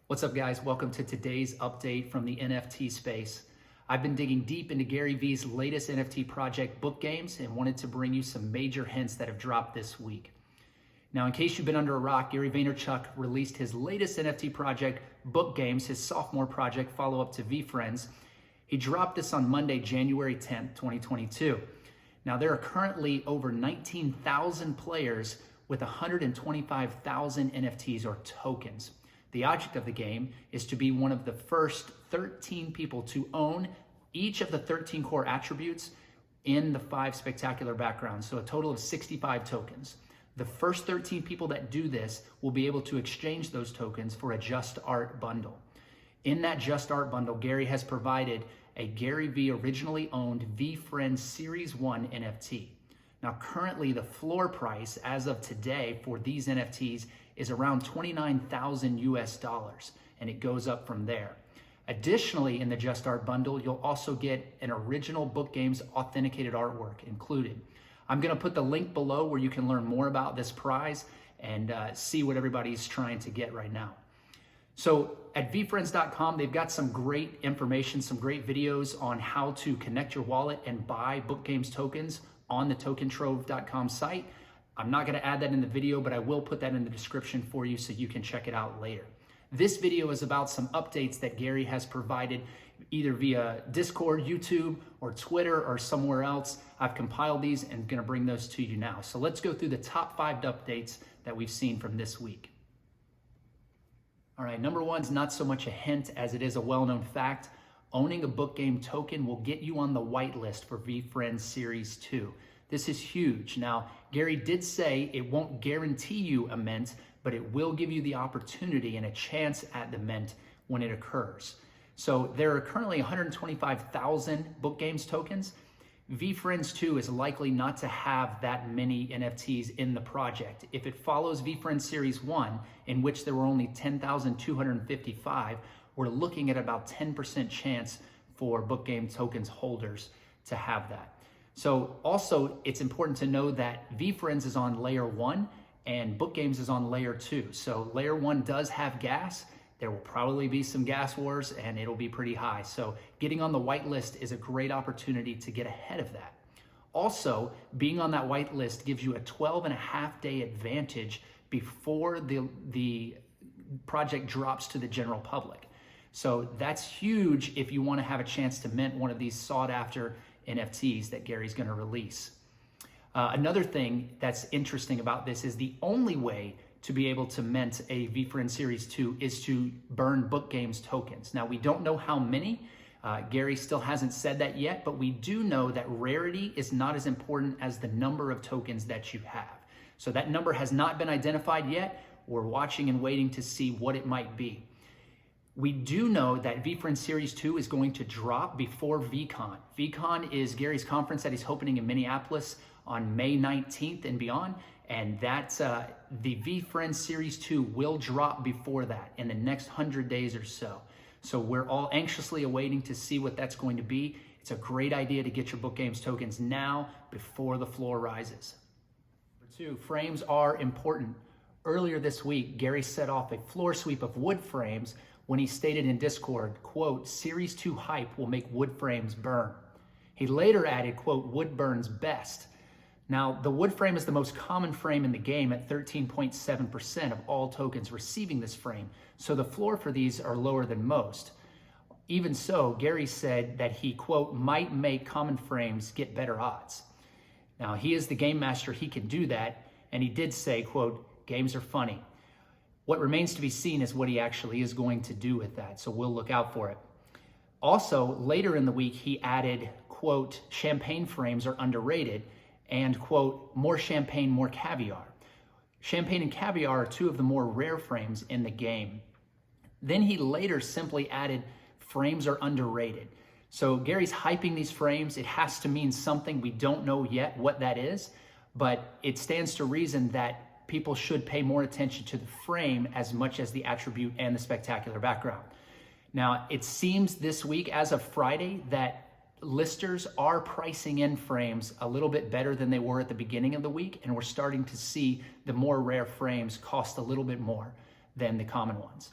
What's up, guys? Welcome to today's update from the NFT space. I've been digging deep into Gary Vee's latest NFT project, Book Games, and wanted to bring you some major hints that have dropped this week. Now, in case you've been under a rock, Gary Vaynerchuk released his latest NFT project, Book Games, his sophomore project, follow-up to VeeFriends. He dropped this on Monday, January 10th, 2022. Now, there are currently over 19,000 players with 125,000 NFTs or tokens. The object of the game is to be one of the first 13 people to own each of the 13 core attributes in the 5 spectacular backgrounds, so a total of 65 tokens. The first 13 people that do this will be able to exchange those tokens for a Just Art bundle. In that Just Art bundle, Gary has provided a Gary Vee originally owned VeeFriends Series 1 NFT. Now, currently the floor price as of today for these NFTs is around 29,000 US dollars, and it goes up from there. Additionally, in the Just Art bundle, you'll also get an original Book Games authenticated artwork included. I'm gonna put the link below where you can learn more about this prize and see what everybody's trying to get right now. So at VeeFriends.com, they've got some great information, some great videos on how to connect your wallet and buy Book Games tokens on the tokentrove.com site. I'm not gonna add that in the video, but I will put that in the description for you so you can check it out later. This video is about some updates that Gary has provided either via Discord, YouTube, or Twitter, or somewhere else. I've compiled these and gonna bring those to you now. So let's go through the top 5 updates that we've seen from this week. All right, number one's not so much a hint as it is a well-known fact. Owning a Book Game token will get you on the whitelist for VeeFriends Series 2. This is huge. Now, Gary did say it won't guarantee you a mint, but it will give you the opportunity and a chance at the mint when it occurs. So there are currently 125,000 Book Games tokens. VeeFriends 2 is likely not to have that many NFTs in the project. If it follows VeeFriends Series 1, in which there were only 10,255, we're looking at about 10% chance for Book Game tokens holders to have that. So also, it's important to know that VeeFriends is on layer 1 and Book Games is on layer 2. So layer 1 does have gas. There will probably be some gas wars and it'll be pretty high. So getting on the whitelist is a great opportunity to get ahead of that. Also, being on that whitelist gives you a 12.5-day advantage before the project drops to the general public. So that's huge if you want to have a chance to mint one of these sought after NFTs that Gary's going to release. Another thing that's interesting about this is the only way to be able to mint a VeeFriends Series 2 is to burn Book Games tokens. Now, we don't know how many. Gary still hasn't said that yet, but we do know that rarity is not as important as the number of tokens that you have. So that number has not been identified yet. We're watching and waiting to see what it might be. We do know that VeeFriends Series 2 is going to drop before VeeCon. VeeCon is Gary's conference that he's hosting in Minneapolis on May 19th and beyond, and that's the VeeFriends Series 2 will drop before that in the next 100 days or so. So we're all anxiously awaiting to see what that's going to be. It's a great idea to get your Book Games tokens now before the floor rises. Number 2, frames are important. Earlier this week, Gary set off a floor sweep of wood frames when he stated in Discord, quote, Series 2 hype will make wood frames burn. He later added, quote, wood burns best. Now, the wood frame is the most common frame in the game at 13.7% of all tokens receiving this frame, so the floor for these are lower than most. Even so, Gary said that he, quote, might make common frames get better odds. Now, he is the game master, he can do that, and he did say, quote, games are funny. What remains to be seen is what he actually is going to do with that, so we'll look out for it. Also, later in the week, he added, quote, champagne frames are underrated, and, quote, more champagne, more caviar. Champagne and caviar are 2 of the more rare frames in the game. Then he later simply added, frames are underrated. So Gary's hyping these frames. It has to mean something. We don't know yet what that is, but it stands to reason that people should pay more attention to the frame as much as the attribute and the spectacular background. Now, it seems this week, as of Friday, that listers are pricing in frames a little bit better than they were at the beginning of the week, and we're starting to see the more rare frames cost a little bit more than the common ones.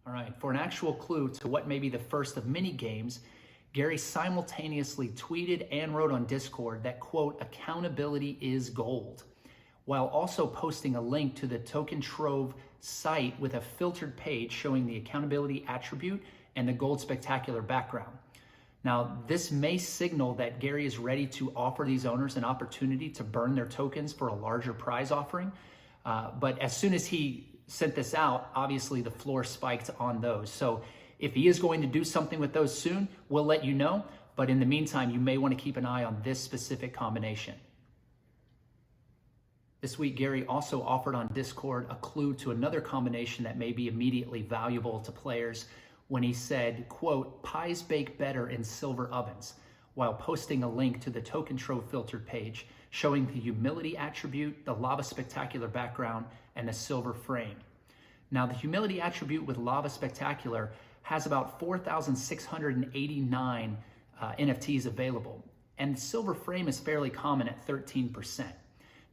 All right, for an actual clue to what may be the first of many games, Gary simultaneously tweeted and wrote on Discord that, quote, accountability is gold, while also posting a link to the Token Trove site with a filtered page showing the accountability attribute and the gold spectacular background. Now, this may signal that Gary is ready to offer these owners an opportunity to burn their tokens for a larger prize offering. But as soon as he sent this out, obviously the floor spiked on those. So if he is going to do something with those soon, we'll let you know. But in the meantime, you may want to keep an eye on this specific combination. This week, Gary also offered on Discord a clue to another combination that may be immediately valuable to players when he said, quote, pies bake better in silver ovens, while posting a link to the Token Trove filtered page showing the humility attribute, the lava spectacular background, and the silver frame. Now, the humility attribute with lava spectacular has about 4,689 NFTs available, and the silver frame is fairly common at 13%.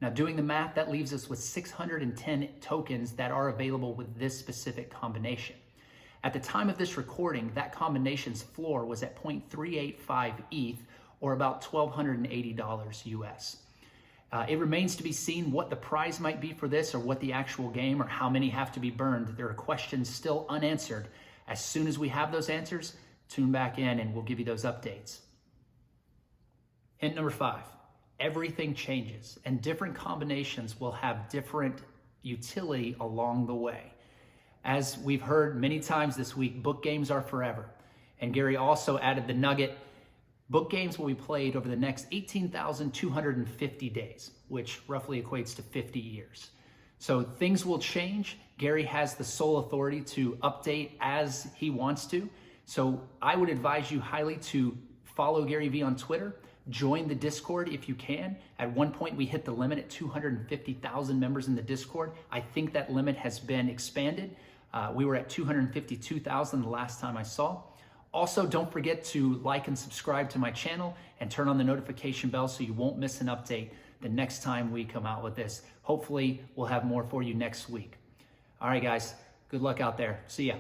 Now, doing the math, that leaves us with 610 tokens that are available with this specific combination. At the time of this recording, that combination's floor was at 0.385 ETH, or about $1,280 US. It remains to be seen what the prize might be for this, or what the actual game, or how many have to be burned. There are questions still unanswered. As soon as we have those answers, tune back in and we'll give you those updates. Hint number 5, everything changes, and different combinations will have different utility along the way. As we've heard many times this week, book games are forever. And Gary also added the nugget, book games will be played over the next 18,250 days, which roughly equates to 50 years. So things will change. Gary has the sole authority to update as he wants to. So I would advise you highly to follow Gary Vee on Twitter. Join the Discord if you can. At one point, we hit the limit at 250,000 members in the Discord. I think that limit has been expanded. We were at 252,000 the last time I saw. Also, don't forget to like and subscribe to my channel and turn on the notification bell so you won't miss an update the next time we come out with this. Hopefully, we'll have more for you next week. All right, guys, good luck out there. See ya.